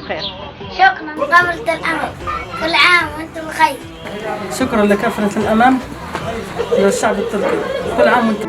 بخير. شكرا لكفرة الأمل، كل عام وأنتم بخير. شكرا لكفرة الأمام للشعب التركي، كل عام وأنتم.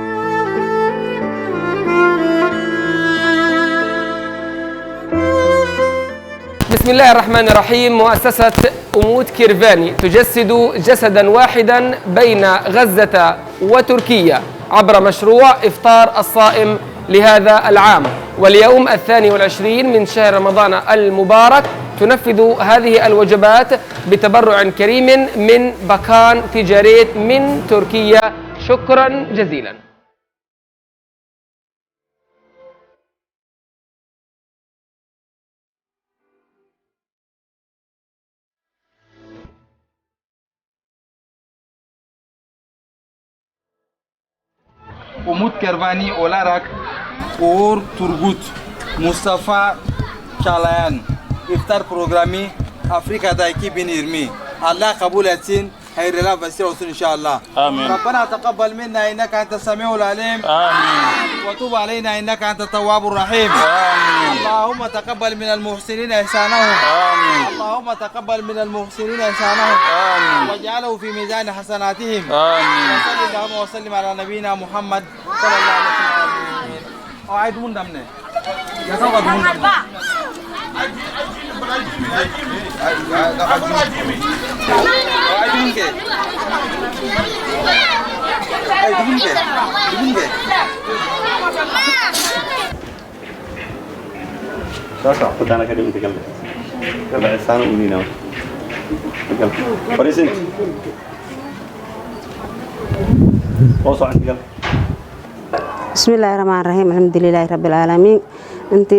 بسم الله الرحمن الرحيم. مؤسسة أمود كيرفاني تجسد جسدا واحدا بين غزة وتركيا عبر مشروع إفطار الصائم لهذا العام، واليوم 22 من شهر رمضان المبارك تنفذ هذه الوجبات بتبرع كريم من باكان تجاريت من تركيا. شكرا جزيلا. Umut Kervani olarak Uğur Turgut Mustafa Çalayan iftar programı Afrika'da 2020. Allah kabul etsin. Hayırlı vesile olsun inşallah. Amin. Rabbena taqabbal minna innaka entes semiul alim. Amin. Ve tub aleyna innaka entet tevvabur rahim. Amin. Allahumma taqabbal minel muhsinin ihsanahum. Amin. Allahumma taqabbal minel muhsinin ihsanahum. Amin. Waj'alhu fi mizan hasanatihim. Amin. Wa sallallahu ve sellim ala nabiyyina Muhammad sallallahu aleyhi ve sellem. Ay dumun damne. Ya tahu ka dumun damne. Ay dumun ke. Ay dumun ke. Dumun ke. Sasa, kutana ka din tigal. Kaya sana uni na. Tigal. Parisin. Oso an tigal. Bismillahirrahmanirrahim. Alhamdulillahi rabbil alamin. Inti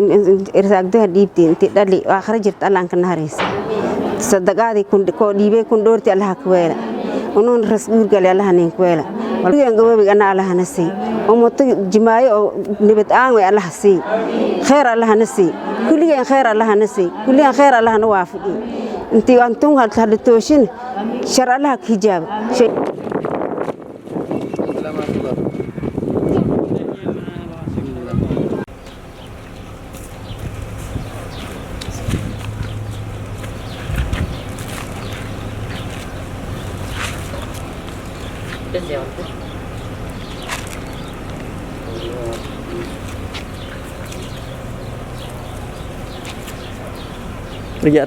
irsaagdaha dhiibtay inti dhali aakhira jirta Allah kan naharis. Sadaqaadi kun ko dhiibay kun doorti Allah ka weela. Unoon rasuul gal Allah nin weela. Waligan gababiga ana Allah nasi. Ummato jimaayo nibad aan way Allah si. Khair Allah nasi. Kulligan khair Allah nasi. Kulligan khair Allah na waafiqi. Inti antum hal tooshin shar Allah ka hijaab. رجع